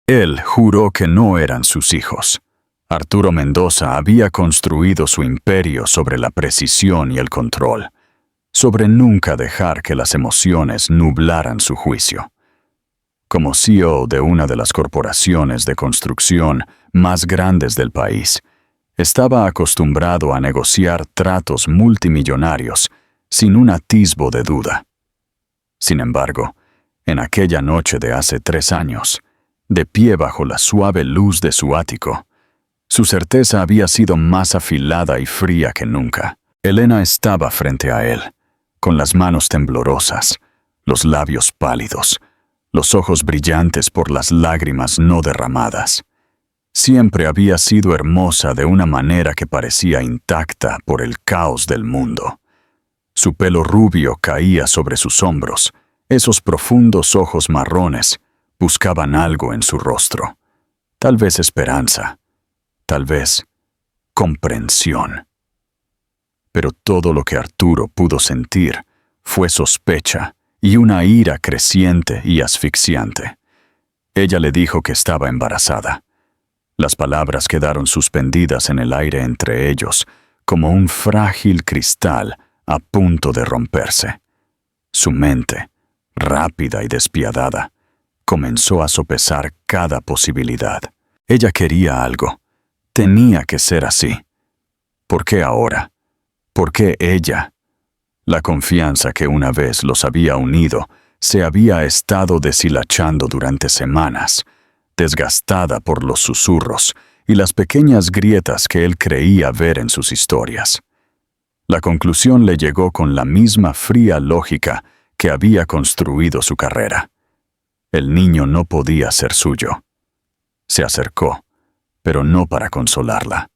Él juró que no eran sus hijos. Arturo Mendoza había construido su imperio sobre la precisión y el control, sobre nunca dejar que las emociones nublaran su juicio. Como CEO de una de las corporaciones de construcción más grandes del país, estaba acostumbrado a negociar tratos multimillonarios sin un atisbo de duda. Sin embargo, en aquella noche de hace 3 años, de pie bajo la suave luz de su ático, su certeza había sido más afilada y fría que nunca. Elena estaba frente a él, con las manos temblorosas, los labios pálidos, los ojos brillantes por las lágrimas no derramadas. Siempre había sido hermosa de una manera que parecía intacta por el caos del mundo. Su pelo rubio caía sobre sus hombros. Esos profundos ojos marrones buscaban algo en su rostro. Tal vez esperanza, tal vez comprensión. Pero todo lo que Arturo pudo sentir fue sospecha y una ira creciente y asfixiante. Ella le dijo que estaba embarazada. Las palabras quedaron suspendidas en el aire entre ellos, como un frágil cristal a punto de romperse. Su mente, rápida y despiadada, comenzó a sopesar cada posibilidad. Ella quería algo. Tenía que ser así. ¿Por qué ahora? ¿Por qué ella? La confianza que una vez los había unido se había estado deshilachando durante semanas, desgastada por los susurros y las pequeñas grietas que él creía ver en sus historias. La conclusión le llegó con la misma fría lógica que había construido su carrera. El niño no podía ser suyo. Se acercó, pero no para consolarla.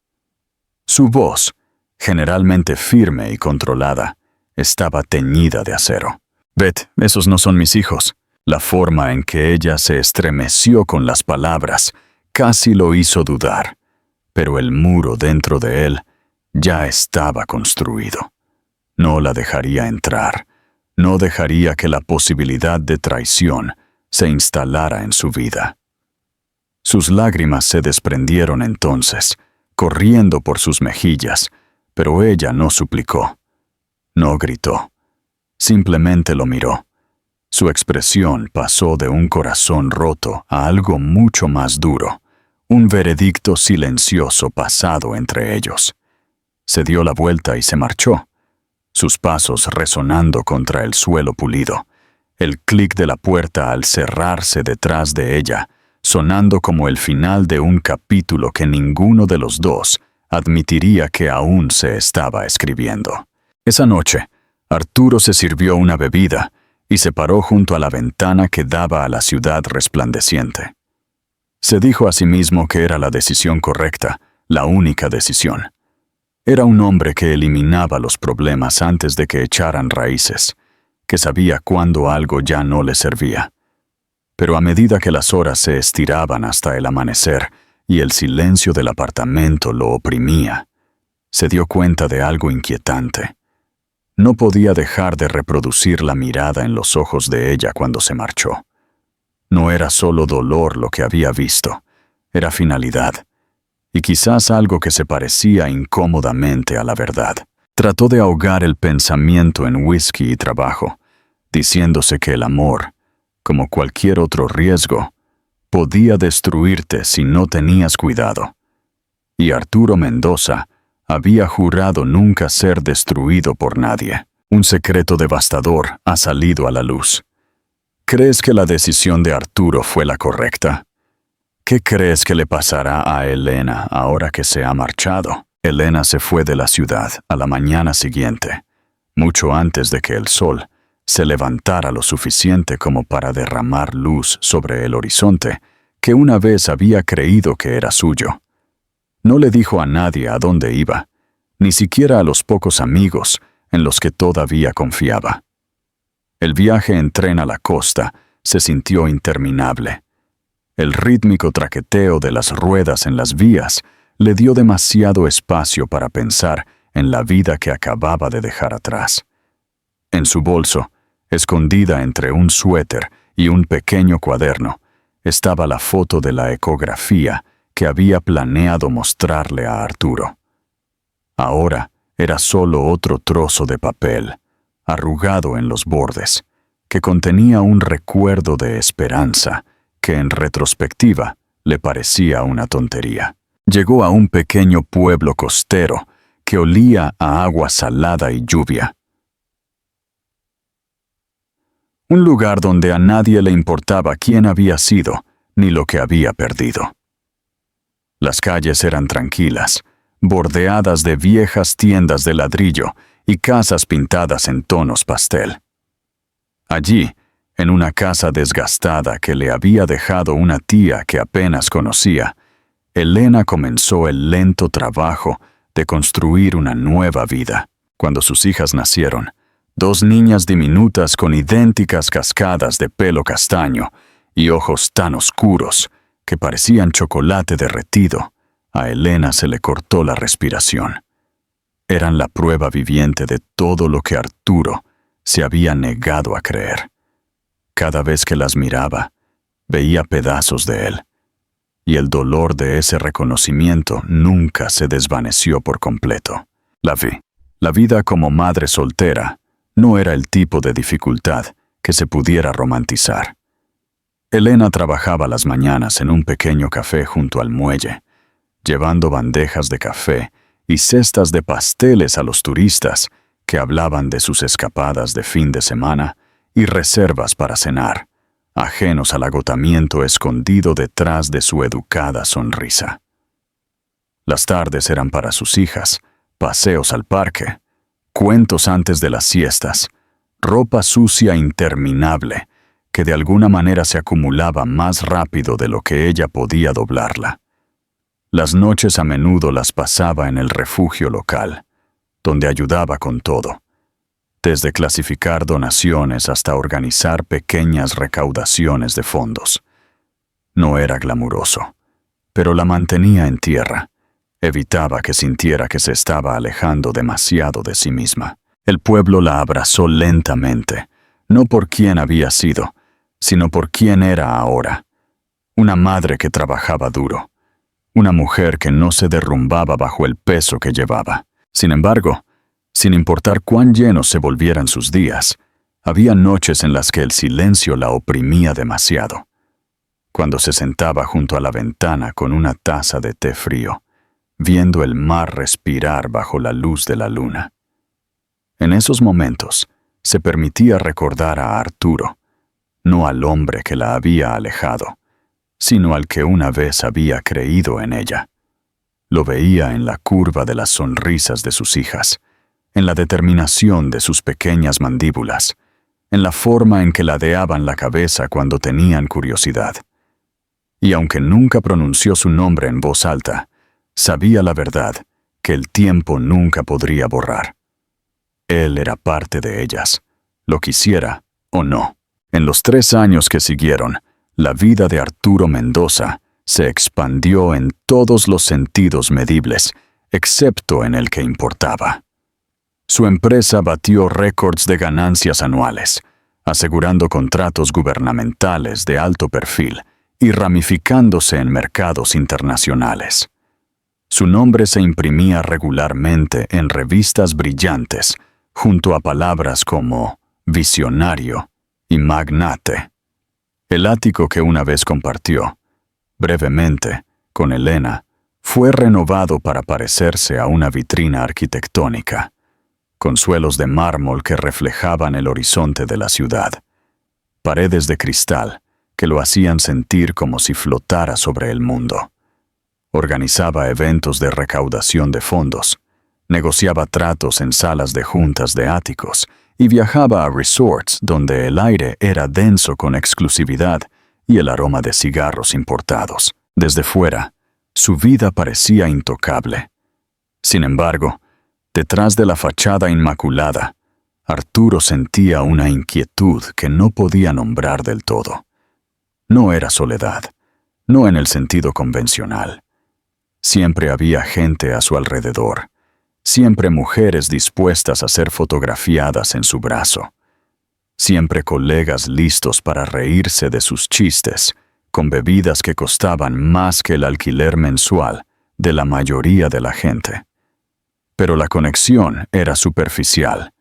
Su voz, generalmente firme y controlada, estaba teñida de acero. «Beth, esos no son mis hijos». La forma en que ella se estremeció con las palabras casi lo hizo dudar, pero el muro dentro de él ya estaba construido. No la dejaría entrar, no dejaría que la posibilidad de traición se instalara en su vida. Sus lágrimas se desprendieron entonces, corriendo por sus mejillas, pero ella no suplicó, no gritó, simplemente lo miró. Su expresión pasó de un corazón roto a algo mucho más duro, un veredicto silencioso pasado entre ellos. Se dio la vuelta y se marchó, sus pasos resonando contra el suelo pulido, el clic de la puerta al cerrarse detrás de ella, sonando como el final de un capítulo que ninguno de los dos admitiría que aún se estaba escribiendo. Esa noche, Arturo se sirvió una bebida y se paró junto a la ventana que daba a la ciudad resplandeciente. Se dijo a sí mismo que era la decisión correcta, la única decisión. Era un hombre que eliminaba los problemas antes de que echaran raíces, que sabía cuándo algo ya no le servía. Pero a medida que las horas se estiraban hasta el amanecer y el silencio del apartamento lo oprimía, se dio cuenta de algo inquietante. No podía dejar de reproducir la mirada en los ojos de ella cuando se marchó. No era solo dolor lo que había visto, era finalidad, y quizás algo que se parecía incómodamente a la verdad. Trató de ahogar el pensamiento en whisky y trabajo, diciéndose que el amor, como cualquier otro riesgo, podía destruirte si no tenías cuidado. Y Arturo Mendoza había jurado nunca ser destruido por nadie. Un secreto devastador ha salido a la luz. ¿Crees que la decisión de Arturo fue la correcta? ¿Qué crees que le pasará a Elena ahora que se ha marchado? Elena se fue de la ciudad a la mañana siguiente, mucho antes de que el sol se levantara lo suficiente como para derramar luz sobre el horizonte que una vez había creído que era suyo. No le dijo a nadie a dónde iba, ni siquiera a los pocos amigos en los que todavía confiaba. El viaje en tren a la costa se sintió interminable. El rítmico traqueteo de las ruedas en las vías le dio demasiado espacio para pensar en la vida que acababa de dejar atrás. En su bolso, escondida entre un suéter y un pequeño cuaderno, estaba la foto de la ecografía que había planeado mostrarle a Arturo. Ahora era solo otro trozo de papel, arrugado en los bordes, que contenía un recuerdo de esperanza que en retrospectiva le parecía una tontería. Llegó a un pequeño pueblo costero que olía a agua salada y lluvia. Un lugar donde a nadie le importaba quién había sido ni lo que había perdido. Las calles eran tranquilas, bordeadas de viejas tiendas de ladrillo y casas pintadas en tonos pastel. Allí, en una casa desgastada que le había dejado una tía que apenas conocía, Elena comenzó el lento trabajo de construir una nueva vida. Cuando sus hijas nacieron, 2 niñas diminutas con idénticas cascadas de pelo castaño y ojos tan oscuros que parecían chocolate derretido, a Elena se le cortó la respiración. Eran la prueba viviente de todo lo que Arturo se había negado a creer. Cada vez que las miraba, veía pedazos de él, y el dolor de ese reconocimiento nunca se desvaneció por completo. La vida como madre soltera no era el tipo de dificultad que se pudiera romantizar. Elena trabajaba las mañanas en un pequeño café junto al muelle, llevando bandejas de café y cestas de pasteles a los turistas que hablaban de sus escapadas de fin de semana y reservas para cenar, ajenos al agotamiento escondido detrás de su educada sonrisa. Las tardes eran para sus hijas, paseos al parque, cuentos antes de las siestas, ropa sucia interminable que de alguna manera se acumulaba más rápido de lo que ella podía doblarla. Las noches a menudo las pasaba en el refugio local, donde ayudaba con todo, desde clasificar donaciones hasta organizar pequeñas recaudaciones de fondos. No era glamuroso, pero la mantenía en tierra. Evitaba que sintiera que se estaba alejando demasiado de sí misma. El pueblo la abrazó lentamente, no por quién había sido, sino por quién era ahora. Una madre que trabajaba duro, una mujer que no se derrumbaba bajo el peso que llevaba. Sin embargo, sin importar cuán llenos se volvieran sus días, había noches en las que el silencio la oprimía demasiado. Cuando se sentaba junto a la ventana con una taza de té frío, viendo el mar respirar bajo la luz de la luna. En esos momentos, se permitía recordar a Arturo, no al hombre que la había alejado, sino al que una vez había creído en ella. Lo veía en la curva de las sonrisas de sus hijas, en la determinación de sus pequeñas mandíbulas, en la forma en que ladeaban la cabeza cuando tenían curiosidad. Y aunque nunca pronunció su nombre en voz alta, sabía la verdad que el tiempo nunca podría borrar. Él era parte de ellas, lo quisiera o no. En los 3 años que siguieron, la vida de Arturo Mendoza se expandió en todos los sentidos medibles, excepto en el que importaba. Su empresa batió récords de ganancias anuales, asegurando contratos gubernamentales de alto perfil y ramificándose en mercados internacionales. Su nombre se imprimía regularmente en revistas brillantes, junto a palabras como visionario y magnate. El ático que una vez compartió, brevemente, con Elena, fue renovado para parecerse a una vitrina arquitectónica, con suelos de mármol que reflejaban el horizonte de la ciudad, paredes de cristal que lo hacían sentir como si flotara sobre el mundo. Organizaba eventos de recaudación de fondos, negociaba tratos en salas de juntas de áticos y viajaba a resorts donde el aire era denso con exclusividad y el aroma de cigarros importados. Desde fuera, su vida parecía intocable. Sin embargo, detrás de la fachada inmaculada, Arturo sentía una inquietud que no podía nombrar del todo. No era soledad, no en el sentido convencional. Siempre había gente a su alrededor, siempre mujeres dispuestas a ser fotografiadas en su brazo, siempre colegas listos para reírse de sus chistes, con bebidas que costaban más que el alquiler mensual de la mayoría de la gente. Pero la conexión era superficial,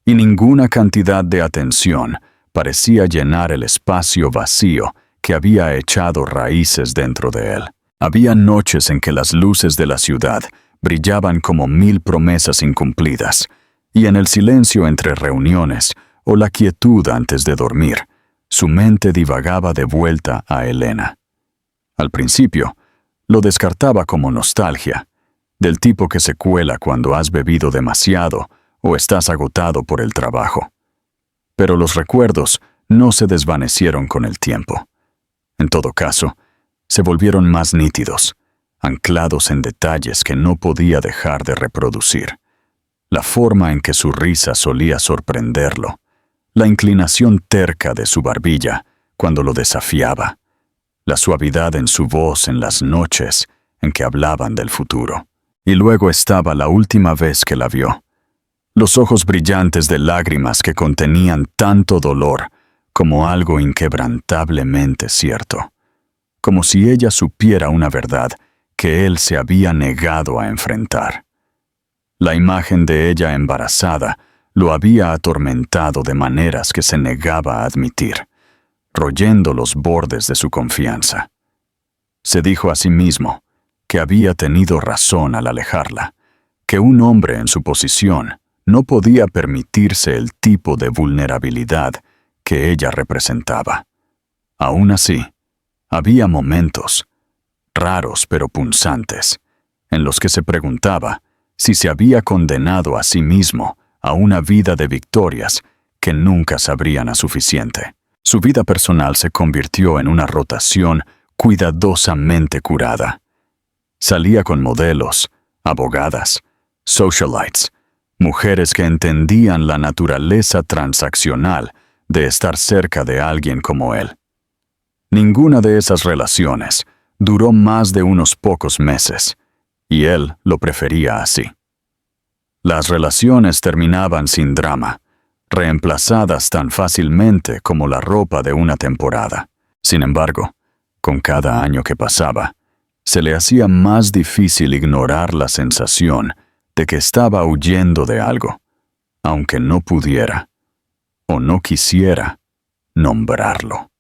y ninguna cantidad de atención parecía llenar el espacio vacío que había echado raíces dentro de él. Había noches en que las luces de la ciudad brillaban como 1000 promesas incumplidas, y en el silencio entre reuniones o la quietud antes de dormir, su mente divagaba de vuelta a Elena. Al principio, lo descartaba como nostalgia, del tipo que se cuela cuando has bebido demasiado o estás agotado por el trabajo. Pero los recuerdos no se desvanecieron con el tiempo. En todo caso, se volvieron más nítidos, anclados en detalles que no podía dejar de reproducir. La forma en que su risa solía sorprenderlo, la inclinación terca de su barbilla cuando lo desafiaba, la suavidad en su voz en las noches en que hablaban del futuro. Y luego estaba la última vez que la vio. Los ojos brillantes de lágrimas que contenían tanto dolor como algo inquebrantablemente cierto, como si ella supiera una verdad que él se había negado a enfrentar. La imagen de ella embarazada lo había atormentado de maneras que se negaba a admitir, royendo los bordes de su confianza. Se dijo a sí mismo que había tenido razón al alejarla, que un hombre en su posición no podía permitirse el tipo de vulnerabilidad que ella representaba. Aún así, había momentos, raros pero punzantes, en los que se preguntaba si se había condenado a sí mismo a una vida de victorias que nunca sabrían a suficiente. Su vida personal se convirtió en una rotación cuidadosamente curada. Salía con modelos, abogadas, socialites, mujeres que entendían la naturaleza transaccional de estar cerca de alguien como él. Ninguna de esas relaciones duró más de unos pocos meses, y él lo prefería así. Las relaciones terminaban sin drama, reemplazadas tan fácilmente como la ropa de una temporada. Sin embargo, con cada año que pasaba, se le hacía más difícil ignorar la sensación de que estaba huyendo de algo, aunque no pudiera, o no quisiera, nombrarlo.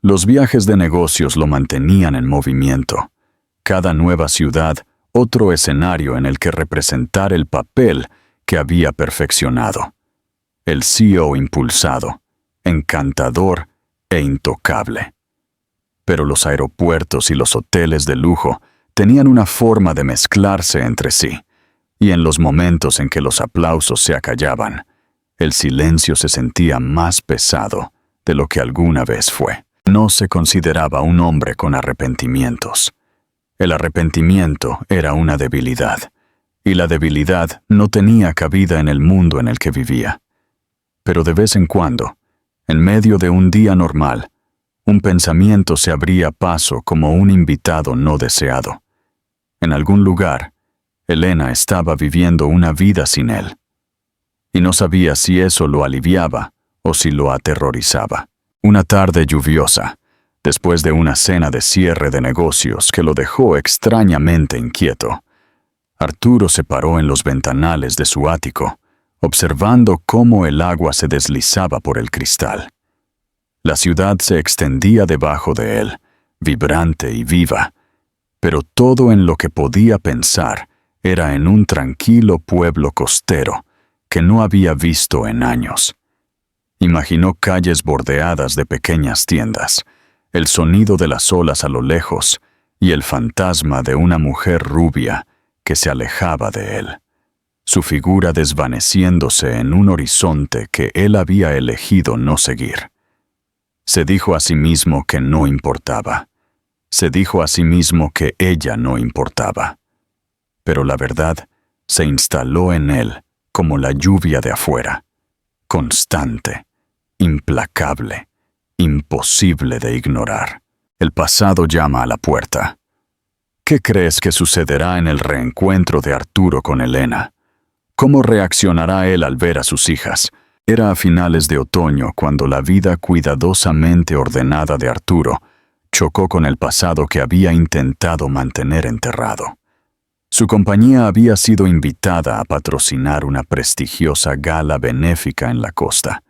Los viajes de negocios lo mantenían en movimiento. Cada nueva ciudad, otro escenario en el que representar el papel que había perfeccionado. El CEO impulsado, encantador e intocable. Pero los aeropuertos y los hoteles de lujo tenían una forma de mezclarse entre sí, y en los momentos en que los aplausos se acallaban, el silencio se sentía más pesado de lo que alguna vez fue. No se consideraba un hombre con arrepentimientos. El arrepentimiento era una debilidad, y la debilidad no tenía cabida en el mundo en el que vivía. Pero de vez en cuando, en medio de un día normal, un pensamiento se abría paso como un invitado no deseado. En algún lugar, Elena estaba viviendo una vida sin él, y no sabía si eso lo aliviaba o si lo aterrorizaba. Una tarde lluviosa, después de una cena de cierre de negocios que lo dejó extrañamente inquieto, Arturo se paró en los ventanales de su ático, observando cómo el agua se deslizaba por el cristal. La ciudad se extendía debajo de él, vibrante y viva, pero todo en lo que podía pensar era en un tranquilo pueblo costero que no había visto en años. Imaginó calles bordeadas de pequeñas tiendas, el sonido de las olas a lo lejos y el fantasma de una mujer rubia que se alejaba de él, su figura desvaneciéndose en un horizonte que él había elegido no seguir. Se dijo a sí mismo que no importaba. Se dijo a sí mismo que ella no importaba. Pero la verdad se instaló en él como la lluvia de afuera, constante, implacable, imposible de ignorar. El pasado llama a la puerta. ¿Qué crees que sucederá en el reencuentro de Arturo con Elena? ¿Cómo reaccionará él al ver a sus hijas? Era a finales de otoño cuando la vida cuidadosamente ordenada de Arturo chocó con el pasado que había intentado mantener enterrado. Su compañía había sido invitada a patrocinar una prestigiosa gala benéfica en la costa,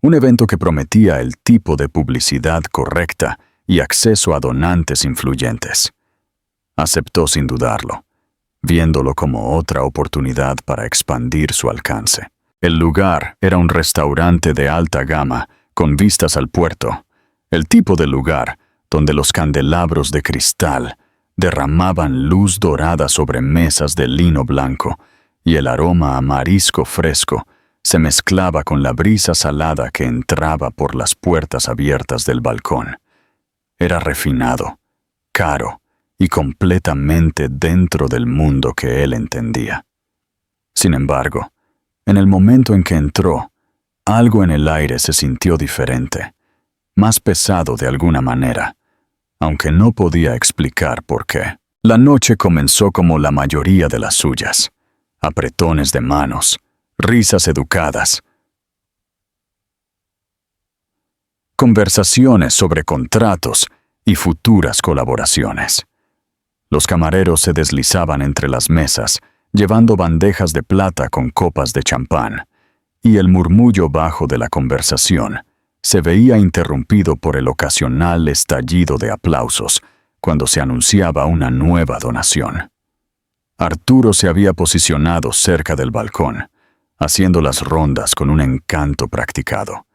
un evento que prometía el tipo de publicidad correcta y acceso a donantes influyentes. Aceptó sin dudarlo, viéndolo como otra oportunidad para expandir su alcance. El lugar era un restaurante de alta gama con vistas al puerto, el tipo de lugar donde los candelabros de cristal derramaban luz dorada sobre mesas de lino blanco y el aroma a marisco fresco se mezclaba con la brisa salada que entraba por las puertas abiertas del balcón. Era refinado, caro y completamente dentro del mundo que él entendía. Sin embargo, en el momento en que entró, algo en el aire se sintió diferente, más pesado de alguna manera, aunque no podía explicar por qué. La noche comenzó como la mayoría de las suyas: apretones de manos, risas educadas, conversaciones sobre contratos y futuras colaboraciones. Los camareros se deslizaban entre las mesas, llevando bandejas de plata con copas de champán, y el murmullo bajo de la conversación se veía interrumpido por el ocasional estallido de aplausos cuando se anunciaba una nueva donación. Arturo se había posicionado cerca del balcón, haciendo las rondas con un encanto practicado,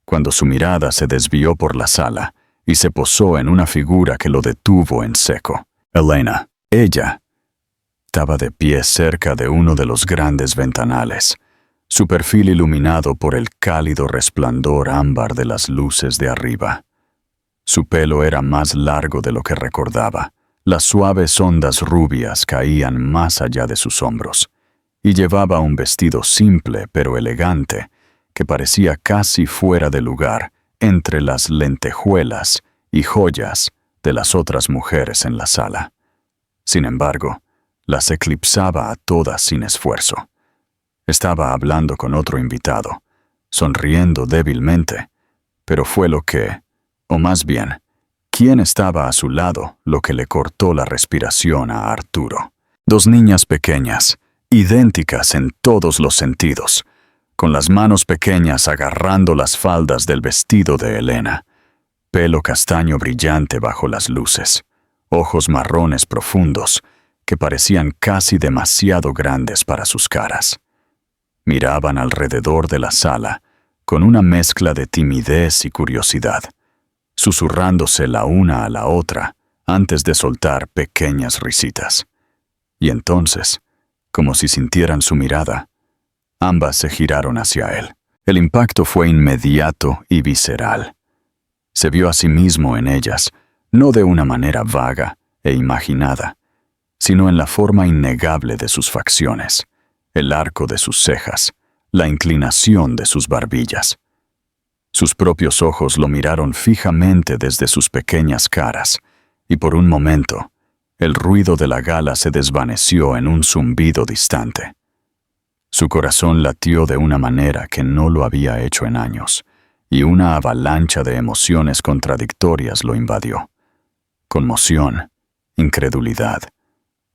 cuando su mirada se desvió por la sala y se posó en una figura que lo detuvo en seco. Elena. Ella estaba de pie cerca de uno de los grandes ventanales, su perfil iluminado por el cálido resplandor ámbar de las luces de arriba. Su pelo era más largo de lo que recordaba. Las suaves ondas rubias caían más allá de sus hombros, y llevaba un vestido simple pero elegante que parecía casi fuera de lugar entre las lentejuelas y joyas de las otras mujeres en la sala. Sin embargo, las eclipsaba a todas sin esfuerzo. Estaba hablando con otro invitado, sonriendo débilmente, pero fue lo que, o más bien, quién estaba a su lado lo que le cortó la respiración a Arturo. Dos niñas pequeñas, idénticas en todos los sentidos, con las manos pequeñas agarrando las faldas del vestido de Elena, pelo castaño brillante bajo las luces, ojos marrones profundos que parecían casi demasiado grandes para sus caras. Miraban alrededor de la sala con una mezcla de timidez y curiosidad, susurrándose la una a la otra antes de soltar pequeñas risitas. Y entonces, como si sintieran su mirada, ambas se giraron hacia él. El impacto fue inmediato y visceral. Se vio a sí mismo en ellas, no de una manera vaga e imaginada, sino en la forma innegable de sus facciones, el arco de sus cejas, la inclinación de sus barbillas. Sus propios ojos lo miraron fijamente desde sus pequeñas caras, y por un momento, el ruido de la gala se desvaneció en un zumbido distante. Su corazón latió de una manera que no lo había hecho en años, y una avalancha de emociones contradictorias lo invadió. Conmoción, incredulidad,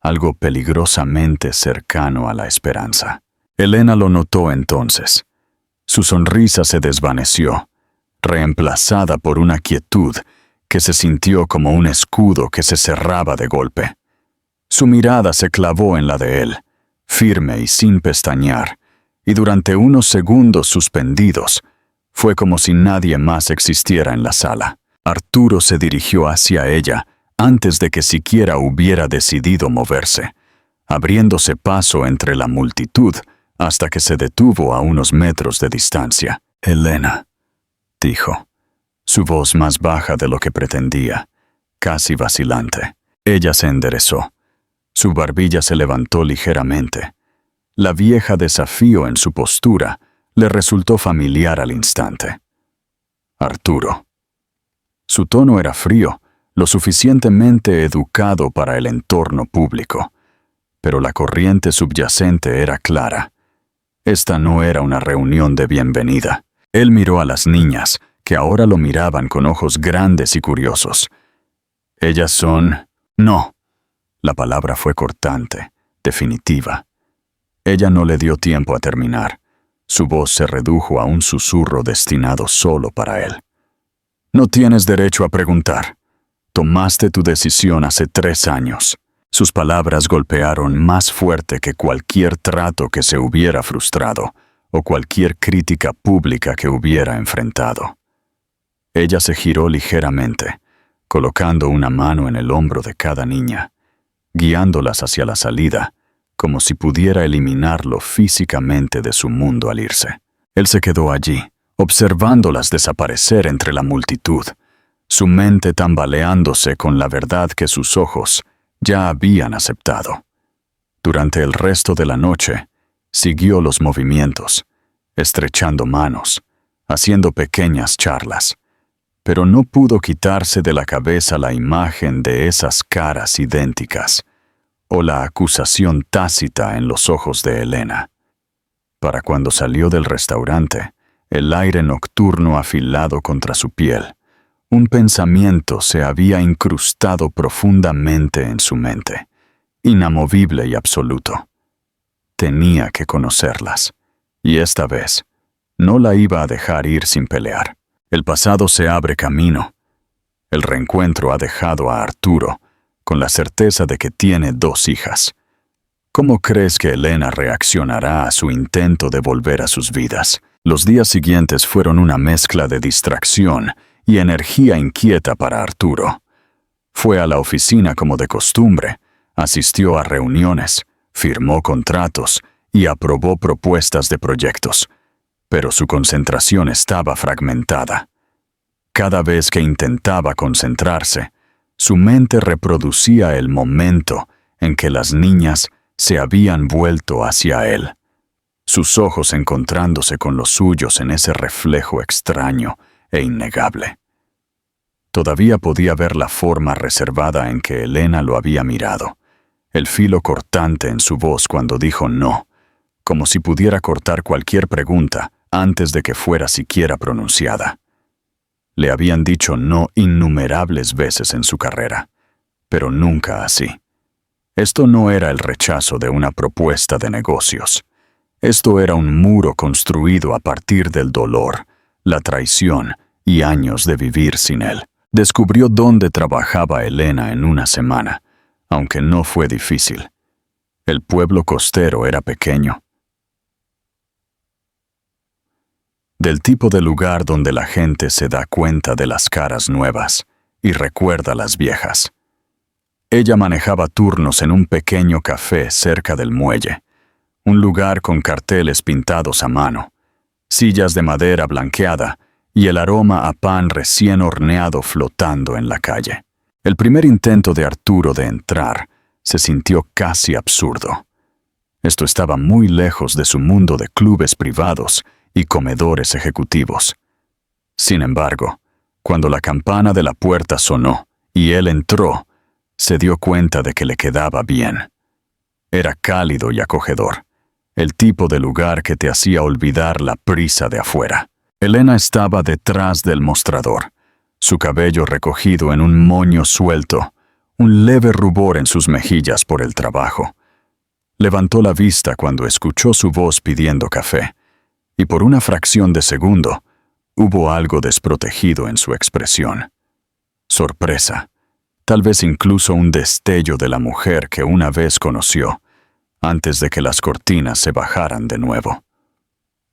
algo peligrosamente cercano a la esperanza. Elena lo notó entonces. Su sonrisa se desvaneció, reemplazada por una quietud que se sintió como un escudo que se cerraba de golpe. Su mirada se clavó en la de él, firme y sin pestañear, y durante unos segundos suspendidos, fue como si nadie más existiera en la sala. Arturo se dirigió hacia ella antes de que siquiera hubiera decidido moverse, abriéndose paso entre la multitud hasta que se detuvo a unos metros de distancia. «Elena», dijo, su voz más baja de lo que pretendía, casi vacilante. Ella se enderezó. Su barbilla se levantó ligeramente. La vieja desafío en su postura le resultó familiar al instante. «Arturo». Su tono era frío, lo suficientemente educado para el entorno público, pero la corriente subyacente era clara. Esta no era una reunión de bienvenida. Él miró a las niñas, que ahora lo miraban con ojos grandes y curiosos, Ellas son... No. La palabra fue cortante, definitiva. Ella no le dio tiempo a terminar. Su voz se redujo a un susurro destinado solo para él. No tienes derecho a preguntar. Tomaste tu decisión hace 3 años. Sus palabras golpearon más fuerte que cualquier trato que se hubiera frustrado o cualquier crítica pública que hubiera enfrentado. Ella se giró ligeramente, colocando una mano en el hombro de cada niña, guiándolas hacia la salida, como si pudiera eliminarlo físicamente de su mundo al irse. Él se quedó allí, observándolas desaparecer entre la multitud, su mente tambaleándose con la verdad que sus ojos ya habían aceptado. Durante el resto de la noche, siguió los movimientos, estrechando manos, haciendo pequeñas charlas, pero no pudo quitarse de la cabeza la imagen de esas caras idénticas, o la acusación tácita en los ojos de Elena. Para cuando salió del restaurante, el aire nocturno afilado contra su piel, un pensamiento se había incrustado profundamente en su mente, inamovible y absoluto. Tenía que conocerlas, y esta vez no la iba a dejar ir sin pelear. El pasado se abre camino. El reencuentro ha dejado a Arturo con la certeza de que tiene 2 hijas. ¿Cómo crees que Elena reaccionará a su intento de volver a sus vidas? Los días siguientes fueron una mezcla de distracción y energía inquieta para Arturo. Fue a la oficina como de costumbre, asistió a reuniones, firmó contratos y aprobó propuestas de proyectos, pero su concentración estaba fragmentada. Cada vez que intentaba concentrarse, su mente reproducía el momento en que las niñas se habían vuelto hacia él, sus ojos encontrándose con los suyos en ese reflejo extraño e innegable. Todavía podía ver la forma reservada en que Elena lo había mirado, el filo cortante en su voz cuando dijo no, como si pudiera cortar cualquier pregunta antes de que fuera siquiera pronunciada. Le habían dicho no innumerables veces en su carrera, pero nunca así. Esto no era el rechazo de una propuesta de negocios. Esto era un muro construido a partir del dolor, la traición y años de vivir sin él. Descubrió dónde trabajaba Elena en una semana, aunque no fue difícil. El pueblo costero era pequeño. Del tipo de lugar donde la gente se da cuenta de las caras nuevas y recuerda las viejas. Ella manejaba turnos en un pequeño café cerca del muelle, un lugar con carteles pintados a mano, sillas de madera blanqueada y el aroma a pan recién horneado flotando en la calle. El primer intento de Arturo de entrar se sintió casi absurdo. Esto estaba muy lejos de su mundo de clubes privados y comedores ejecutivos. Sin embargo, cuando la campana de la puerta sonó y él entró, se dio cuenta de que le quedaba bien. Era cálido y acogedor, el tipo de lugar que te hacía olvidar la prisa de afuera. Elena estaba detrás del mostrador, su cabello recogido en un moño suelto, un leve rubor en sus mejillas por el trabajo. Levantó la vista cuando escuchó su voz pidiendo café, y por una fracción de segundo hubo algo desprotegido en su expresión. Sorpresa, tal vez incluso un destello de la mujer que una vez conoció, antes de que las cortinas se bajaran de nuevo.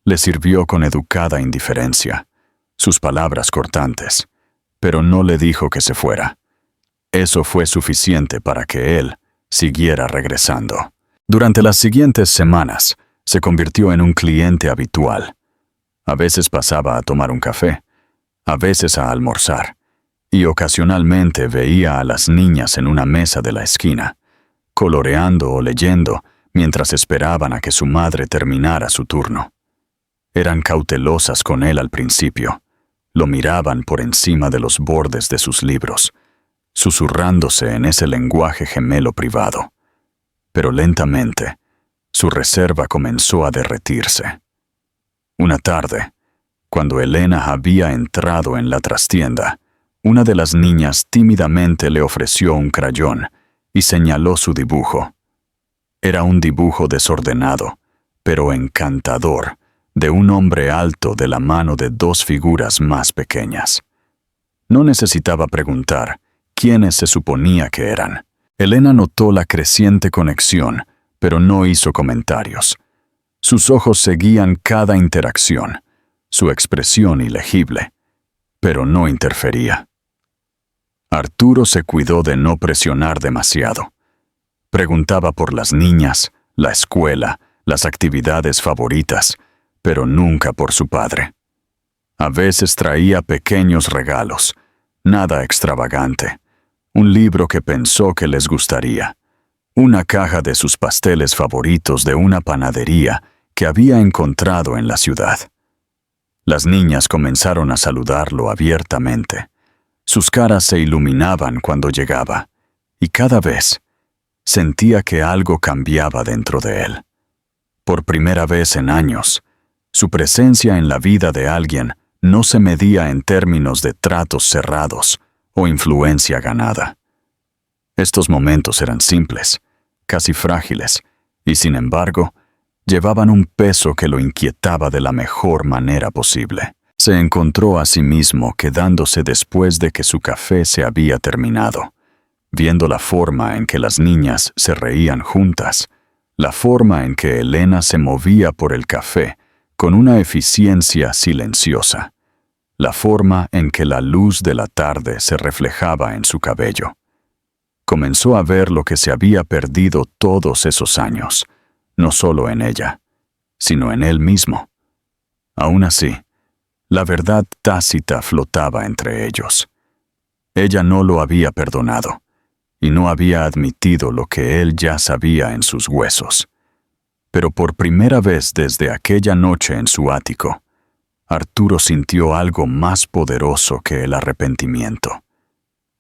Le sirvió con educada indiferencia, sus palabras cortantes, pero no le dijo que se fuera. Eso fue suficiente para que él siguiera regresando. Durante las siguientes semanas, se convirtió en un cliente habitual. A veces pasaba a tomar un café, a veces a almorzar, y ocasionalmente veía a las niñas en una mesa de la esquina, coloreando o leyendo mientras esperaban a que su madre terminara su turno. Eran cautelosas con él al principio, lo miraban por encima de los bordes de sus libros, susurrándose en ese lenguaje gemelo privado. Pero lentamente, su reserva comenzó a derretirse. Una tarde, cuando Elena había entrado en la trastienda, Una de las niñas tímidamente le ofreció un crayón y señaló su dibujo. Era un dibujo desordenado, pero encantador, de un hombre alto de la mano de dos figuras más pequeñas. No necesitaba preguntar quiénes se suponía que eran. Elena notó la creciente conexión, pero no hizo comentarios. Sus ojos seguían cada interacción, su expresión ilegible, pero no interfería. Arturo se cuidó de no presionar demasiado. Preguntaba por las niñas, la escuela, las actividades favoritas, pero nunca por su padre. A veces traía pequeños regalos, nada extravagante, un libro que pensó que les gustaría, una caja de sus pasteles favoritos de una panadería que había encontrado en la ciudad. Las niñas comenzaron a saludarlo abiertamente. Sus caras se iluminaban cuando llegaba, y cada vez sentía que algo cambiaba dentro de él. Por primera vez en años, su presencia en la vida de alguien no se medía en términos de tratos cerrados o influencia ganada. Estos momentos eran simples, casi frágiles, y sin embargo, llevaban un peso que lo inquietaba de la mejor manera posible. Se encontró a sí mismo quedándose después de que su café se había terminado, viendo la forma en que las niñas se reían juntas, la forma en que Elena se movía por el café con una eficiencia silenciosa, la forma en que la luz de la tarde se reflejaba en su cabello. Comenzó a ver lo que se había perdido todos esos años, no solo en ella, sino en él mismo. Aún así, la verdad tácita flotaba entre ellos. Ella no lo había perdonado, y no había admitido lo que él ya sabía en sus huesos. Pero por primera vez desde aquella noche en su ático, Arturo sintió algo más poderoso que el arrepentimiento.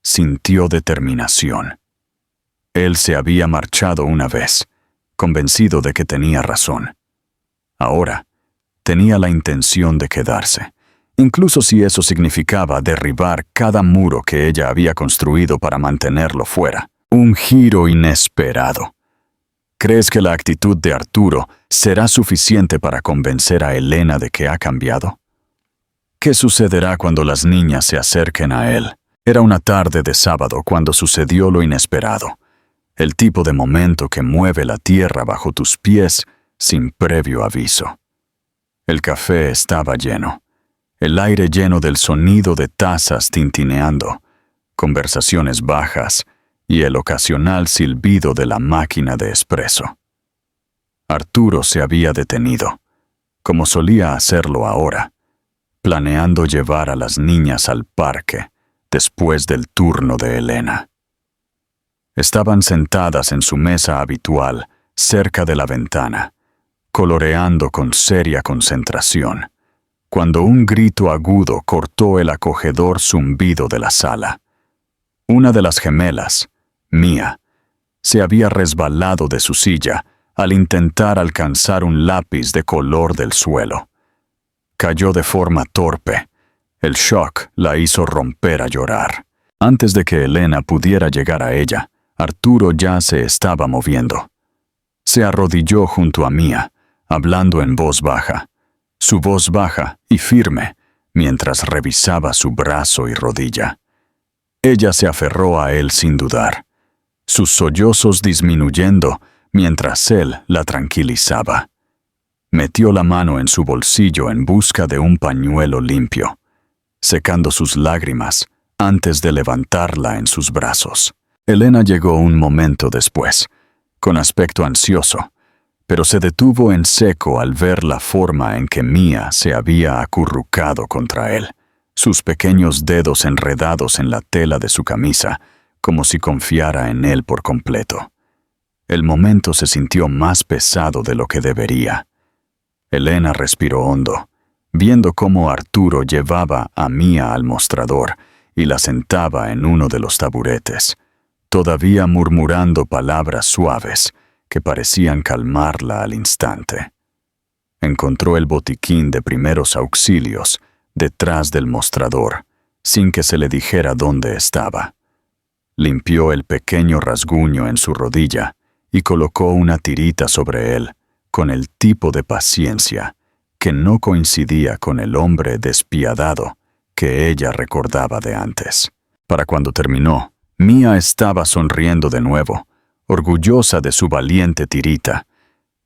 Sintió determinación. Él se había marchado una vez, convencido de que tenía razón. Ahora, tenía la intención de quedarse, incluso si eso significaba derribar cada muro que ella había construido para mantenerlo fuera. Un giro inesperado. ¿Crees que la actitud de Arturo será suficiente para convencer a Elena de que ha cambiado? ¿Qué sucederá cuando las niñas se acerquen a él? Era una tarde de sábado cuando sucedió lo inesperado, el tipo de momento que mueve la tierra bajo tus pies sin previo aviso. El café estaba lleno, el aire lleno del sonido de tazas tintineando, conversaciones bajas y el ocasional silbido de la máquina de espresso. Arturo se había detenido, como solía hacerlo ahora, planeando llevar a las niñas al parque después del turno de Elena. Estaban sentadas en su mesa habitual, cerca de la ventana, coloreando con seria concentración, cuando un grito agudo cortó el acogedor zumbido de la sala. Una de las gemelas, Mía, se había resbalado de su silla al intentar alcanzar un lápiz de color del suelo. Cayó de forma torpe. El shock la hizo romper a llorar. Antes de que Elena pudiera llegar a ella, Arturo ya se estaba moviendo. Se arrodilló junto a Mía, hablando en voz baja, su voz baja y firme, mientras revisaba su brazo y rodilla. Ella se aferró a él sin dudar, sus sollozos disminuyendo mientras él la tranquilizaba. Metió la mano en su bolsillo en busca de un pañuelo limpio, secando sus lágrimas antes de levantarla en sus brazos. Elena llegó un momento después, con aspecto ansioso, pero se detuvo en seco al ver la forma en que Mía se había acurrucado contra él, sus pequeños dedos enredados en la tela de su camisa, como si confiara en él por completo. El momento se sintió más pesado de lo que debería. Elena respiró hondo, viendo cómo Arturo llevaba a Mía al mostrador y la sentaba en uno de los taburetes, todavía murmurando palabras suaves que parecían calmarla al instante. Encontró el botiquín de primeros auxilios detrás del mostrador, sin que se le dijera dónde estaba. Limpió el pequeño rasguño en su rodilla y colocó una tirita sobre él, con el tipo de paciencia que no coincidía con el hombre despiadado que ella recordaba de antes. Para cuando terminó, Mia estaba sonriendo de nuevo, orgullosa de su valiente tirita,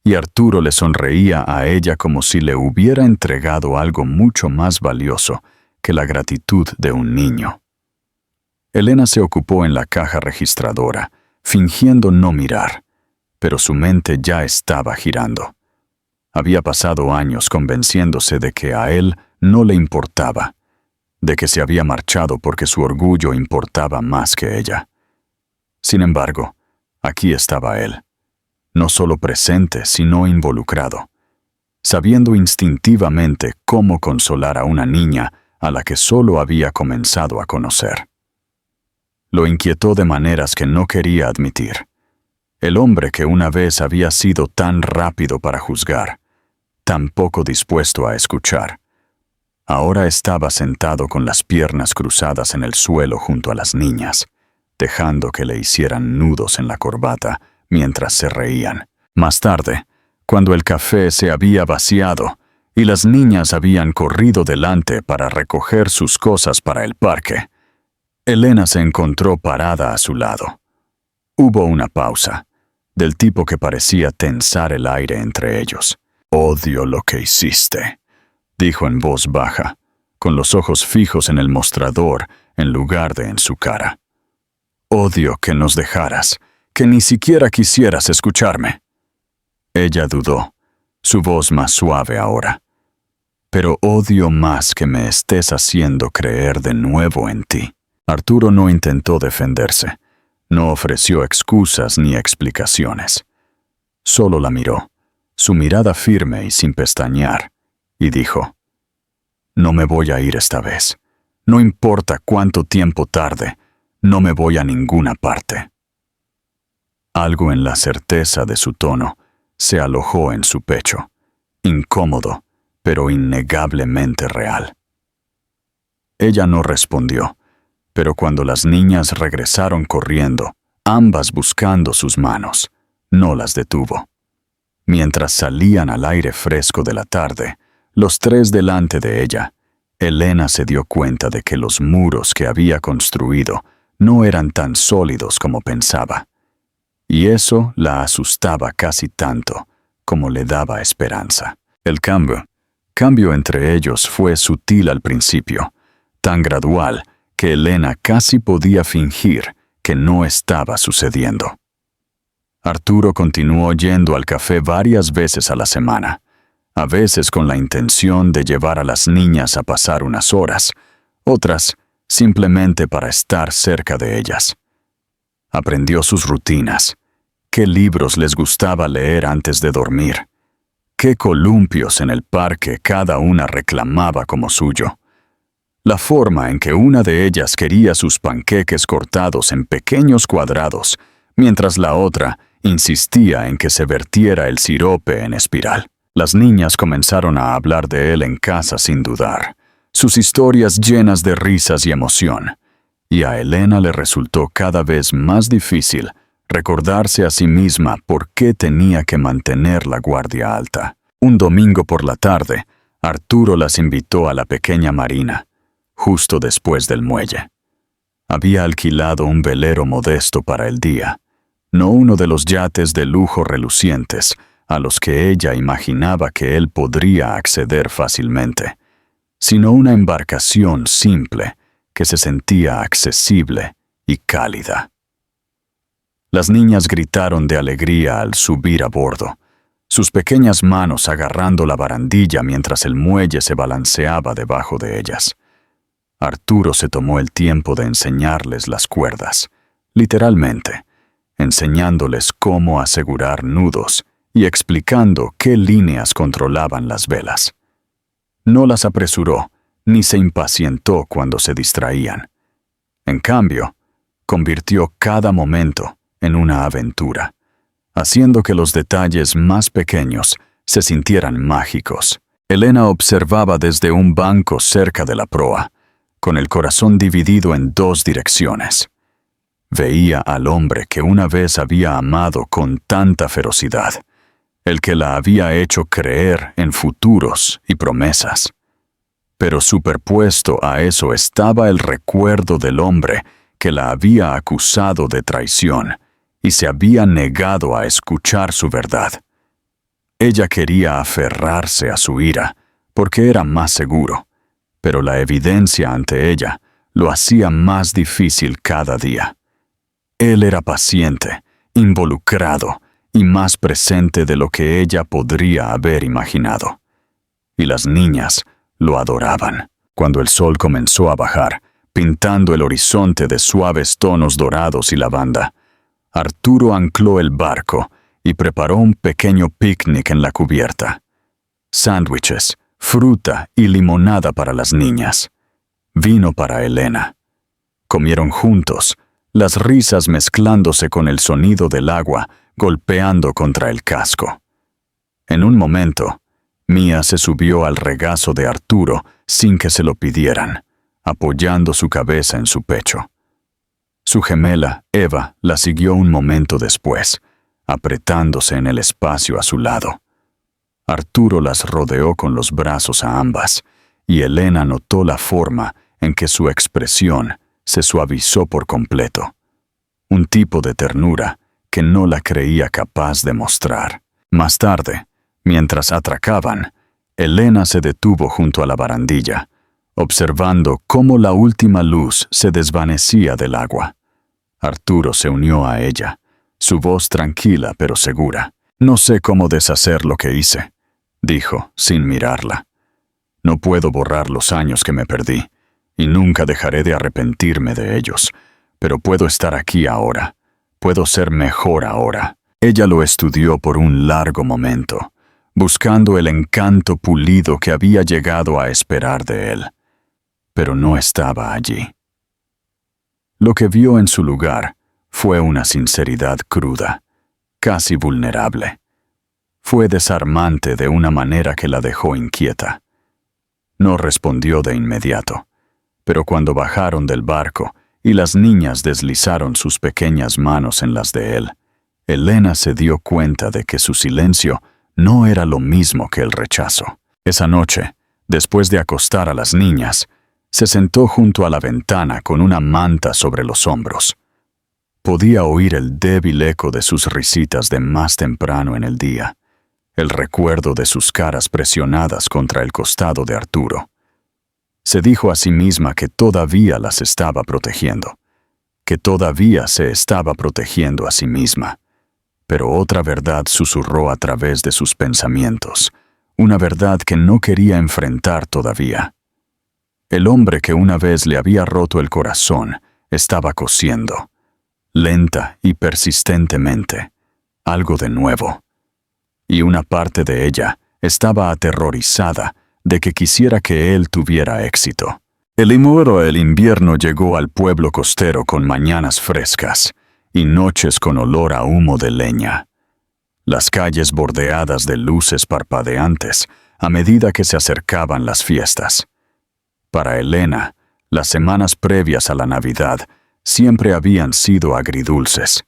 y Arturo le sonreía a ella como si le hubiera entregado algo mucho más valioso que la gratitud de un niño. Elena se ocupó en la caja registradora, fingiendo no mirar, pero su mente ya estaba girando. Había pasado años convenciéndose de que a él no le importaba, de que se había marchado porque su orgullo importaba más que ella. Sin embargo, aquí estaba él, no solo presente, sino involucrado, sabiendo instintivamente cómo consolar a una niña a la que solo había comenzado a conocer. Lo inquietó de maneras que no quería admitir. El hombre que una vez había sido tan rápido para juzgar, tan poco dispuesto a escuchar, ahora estaba sentado con las piernas cruzadas en el suelo junto a las niñas, dejando que le hicieran nudos en la corbata mientras se reían. Más tarde, cuando el café se había vaciado y las niñas habían corrido delante para recoger sus cosas para el parque, Elena se encontró parada a su lado. Hubo una pausa, del tipo que parecía tensar el aire entre ellos. «Odio lo que hiciste», dijo en voz baja, con los ojos fijos en el mostrador en lugar de en su cara. «Odio que nos dejaras, que ni siquiera quisieras escucharme». Ella dudó, su voz más suave ahora. «Pero odio más que me estés haciendo creer de nuevo en ti». Arturo no intentó defenderse, no ofreció excusas ni explicaciones. Solo la miró, su mirada firme y sin pestañear, y dijo: «No me voy a ir esta vez. No importa cuánto tiempo tarde, no me voy a ninguna parte». Algo en la certeza de su tono se alojó en su pecho, incómodo, pero innegablemente real. Ella no respondió, pero cuando las niñas regresaron corriendo, ambas buscando sus manos, no las detuvo. Mientras salían al aire fresco de la tarde, los tres delante de ella, Elena se dio cuenta de que los muros que había construido no eran tan sólidos como pensaba, y eso la asustaba casi tanto como le daba esperanza. El cambio entre ellos fue sutil al principio, tan gradual que Elena casi podía fingir que no estaba sucediendo. Arturo continuó yendo al café varias veces a la semana, a veces con la intención de llevar a las niñas a pasar unas horas, otras simplemente para estar cerca de ellas. Aprendió sus rutinas, qué libros les gustaba leer antes de dormir, qué columpios en el parque cada una reclamaba como suyo, la forma en que una de ellas quería sus panqueques cortados en pequeños cuadrados, mientras la otra insistía en que se vertiera el sirope en espiral. Las niñas comenzaron a hablar de él en casa sin dudar, sus historias llenas de risas y emoción, y a Elena le resultó cada vez más difícil recordarse a sí misma por qué tenía que mantener la guardia alta. Un domingo por la tarde, Arturo las invitó a la pequeña marina, justo después del muelle. Había alquilado un velero modesto para el día, no uno de los yates de lujo relucientes a los que ella imaginaba que él podría acceder fácilmente, sino una embarcación simple que se sentía accesible y cálida. Las niñas gritaron de alegría al subir a bordo, sus pequeñas manos agarrando la barandilla mientras el muelle se balanceaba debajo de ellas. Arturo se tomó el tiempo de enseñarles las cuerdas, literalmente, enseñándoles cómo asegurar nudos y explicando qué líneas controlaban las velas. No las apresuró, ni se impacientó cuando se distraían. En cambio, convirtió cada momento en una aventura, haciendo que los detalles más pequeños se sintieran mágicos. Elena observaba desde un banco cerca de la proa, con el corazón dividido en dos direcciones. Veía al hombre que una vez había amado con tanta ferocidad, el que la había hecho creer en futuros y promesas. Pero superpuesto a eso estaba el recuerdo del hombre que la había acusado de traición y se había negado a escuchar su verdad. Ella quería aferrarse a su ira, porque era más seguro, pero la evidencia ante ella lo hacía más difícil cada día. Él era paciente, involucrado y más presente de lo que ella podría haber imaginado. Y las niñas lo adoraban. Cuando el sol comenzó a bajar, pintando el horizonte de suaves tonos dorados y lavanda, Arturo ancló el barco y preparó un pequeño picnic en la cubierta. Sándwiches, fruta y limonada para las niñas. Vino para Elena. Comieron juntos, las risas mezclándose con el sonido del agua golpeando contra el casco. En un momento, Mía se subió al regazo de Arturo sin que se lo pidieran, apoyando su cabeza en su pecho. Su gemela, Eva, la siguió un momento después, apretándose en el espacio a su lado. Arturo las rodeó con los brazos a ambas, y Elena notó la forma en que su expresión se suavizó por completo. Un tipo de ternura que no la creía capaz de mostrar. Más tarde, mientras atracaban, Elena se detuvo junto a la barandilla, observando cómo la última luz se desvanecía del agua. Arturo se unió a ella, su voz tranquila pero segura. «No sé cómo deshacer lo que hice», dijo, sin mirarla. «No puedo borrar los años que me perdí, y nunca dejaré de arrepentirme de ellos, pero puedo estar aquí ahora. Puedo ser mejor ahora». Ella lo estudió por un largo momento, buscando el encanto pulido que había llegado a esperar de él. Pero no estaba allí. Lo que vio en su lugar fue una sinceridad cruda, casi vulnerable. Fue desarmante de una manera que la dejó inquieta. No respondió de inmediato, pero cuando bajaron del barco y las niñas deslizaron sus pequeñas manos en las de él, Elena se dio cuenta de que su silencio no era lo mismo que el rechazo. Esa noche, después de acostar a las niñas, se sentó junto a la ventana con una manta sobre los hombros. Podía oír el débil eco de sus risitas de más temprano en el día, el recuerdo de sus caras presionadas contra el costado de Arturo. Se dijo a sí misma que todavía las estaba protegiendo, que todavía se estaba protegiendo a sí misma. Pero otra verdad susurró a través de sus pensamientos, una verdad que no quería enfrentar todavía. El hombre que una vez le había roto el corazón estaba cosiendo, lenta y persistentemente, algo de nuevo. Y una parte de ella estaba aterrorizada de que quisiera que él tuviera éxito. El invierno llegó al pueblo costero con mañanas frescas y noches con olor a humo de leña. Las calles bordeadas de luces parpadeantes a medida que se acercaban las fiestas. Para Elena, las semanas previas a la Navidad siempre habían sido agridulces.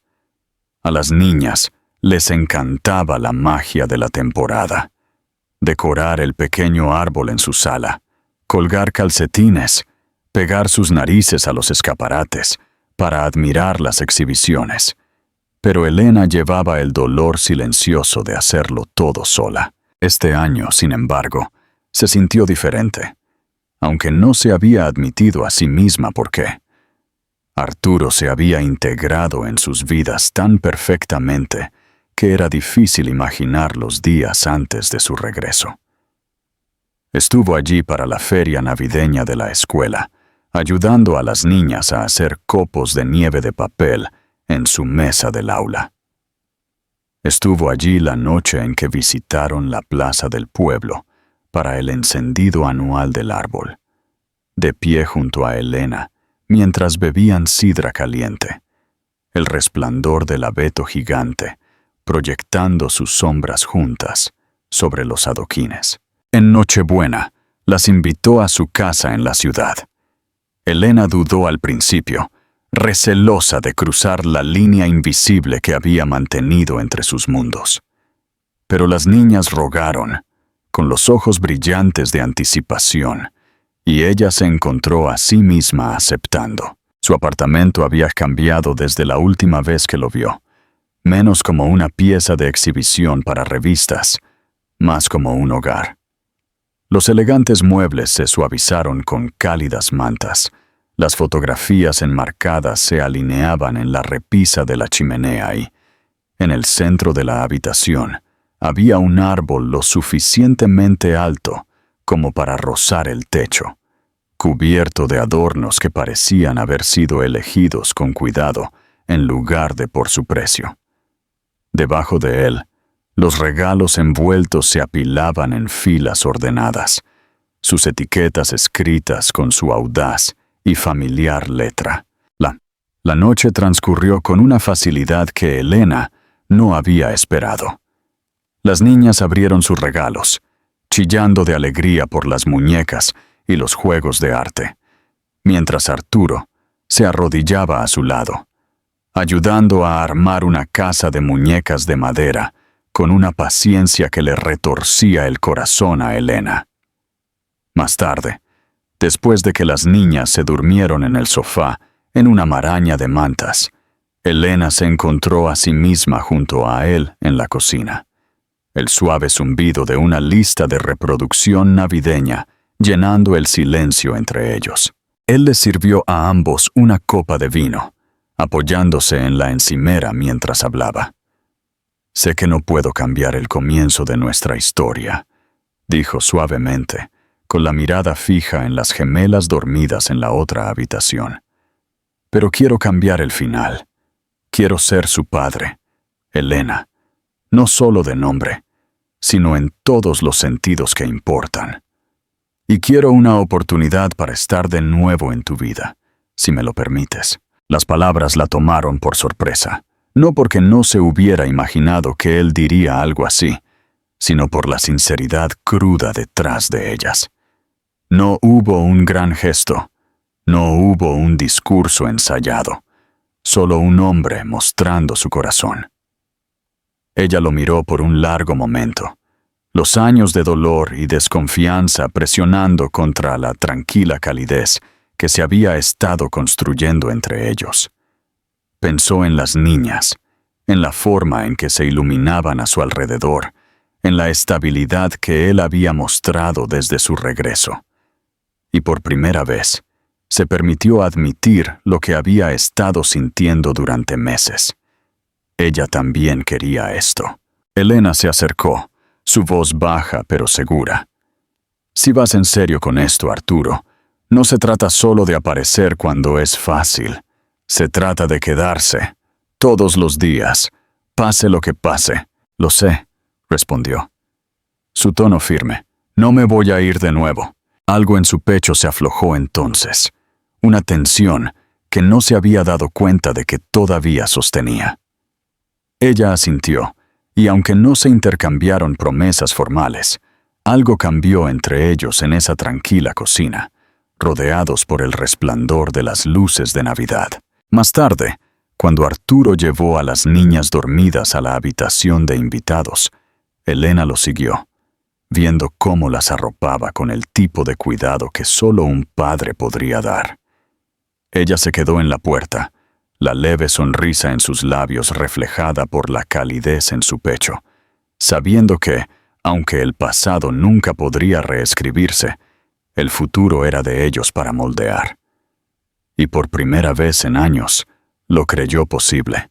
A las niñas les encantaba la magia de la temporada. Decorar el pequeño árbol en su sala, colgar calcetines, pegar sus narices a los escaparates para admirar las exhibiciones. Pero Elena llevaba el dolor silencioso de hacerlo todo sola. Este año, sin embargo, se sintió diferente, aunque no se había admitido a sí misma por qué. Arturo se había integrado en sus vidas tan perfectamente que era difícil imaginar los días antes de su regreso. Estuvo allí para la feria navideña de la escuela, ayudando a las niñas a hacer copos de nieve de papel en su mesa del aula. Estuvo allí la noche en que visitaron la plaza del pueblo para el encendido anual del árbol, de pie junto a Elena mientras bebían sidra caliente, el resplandor del abeto gigante proyectando sus sombras juntas sobre los adoquines. En Nochebuena, las invitó a su casa en la ciudad. Elena dudó al principio, recelosa de cruzar la línea invisible que había mantenido entre sus mundos. Pero las niñas rogaron, con los ojos brillantes de anticipación, y ella se encontró a sí misma aceptando. Su apartamento había cambiado desde la última vez que lo vio, menos como una pieza de exhibición para revistas, más como un hogar. Los elegantes muebles se suavizaron con cálidas mantas. Las fotografías enmarcadas se alineaban en la repisa de la chimenea y, en el centro de la habitación, había un árbol lo suficientemente alto como para rozar el techo, cubierto de adornos que parecían haber sido elegidos con cuidado en lugar de por su precio. Debajo de él, los regalos envueltos se apilaban en filas ordenadas, sus etiquetas escritas con su audaz y familiar letra. La noche transcurrió con una facilidad que Elena no había esperado. Las niñas abrieron sus regalos, chillando de alegría por las muñecas y los juegos de arte, mientras Arturo se arrodillaba a su lado, ayudando a armar una casa de muñecas de madera con una paciencia que le retorcía el corazón a Elena. Más tarde, después de que las niñas se durmieron en el sofá en una maraña de mantas, Elena se encontró a sí misma junto a él en la cocina. El suave zumbido de una lista de reproducción navideña llenando el silencio entre ellos. Él les sirvió a ambos una copa de vino, apoyándose en la encimera mientras hablaba. «Sé que no puedo cambiar el comienzo de nuestra historia», dijo suavemente, con la mirada fija en las gemelas dormidas en la otra habitación. «Pero quiero cambiar el final. Quiero ser su padre, Elena, no solo de nombre, sino en todos los sentidos que importan. Y quiero una oportunidad para estar de nuevo en tu vida, si me lo permites». Las palabras la tomaron por sorpresa, no porque no se hubiera imaginado que él diría algo así, sino por la sinceridad cruda detrás de ellas. No hubo un gran gesto, no hubo un discurso ensayado, solo un hombre mostrando su corazón. Ella lo miró por un largo momento, los años de dolor y desconfianza presionando contra la tranquila calidez que se había estado construyendo entre ellos. Pensó en las niñas, en la forma en que se iluminaban a su alrededor, en la estabilidad que él había mostrado desde su regreso. Y por primera vez, se permitió admitir lo que había estado sintiendo durante meses. Ella también quería esto. Elena se acercó, su voz baja pero segura. «Si vas en serio con esto, Arturo, no se trata solo de aparecer cuando es fácil. Se trata de quedarse, todos los días, pase lo que pase». «Lo sé», respondió. Su tono firme. «No me voy a ir de nuevo». Algo en su pecho se aflojó entonces, una tensión que no se había dado cuenta de que todavía sostenía. Ella asintió, y aunque no se intercambiaron promesas formales, algo cambió entre ellos en esa tranquila cocina, rodeados por el resplandor de las luces de Navidad. Más tarde, cuando Arturo llevó a las niñas dormidas a la habitación de invitados, Elena lo siguió, viendo cómo las arropaba con el tipo de cuidado que solo un padre podría dar. Ella se quedó en la puerta, la leve sonrisa en sus labios reflejada por la calidez en su pecho, sabiendo que, aunque el pasado nunca podría reescribirse, el futuro era de ellos para moldear. Y por primera vez en años, lo creyó posible.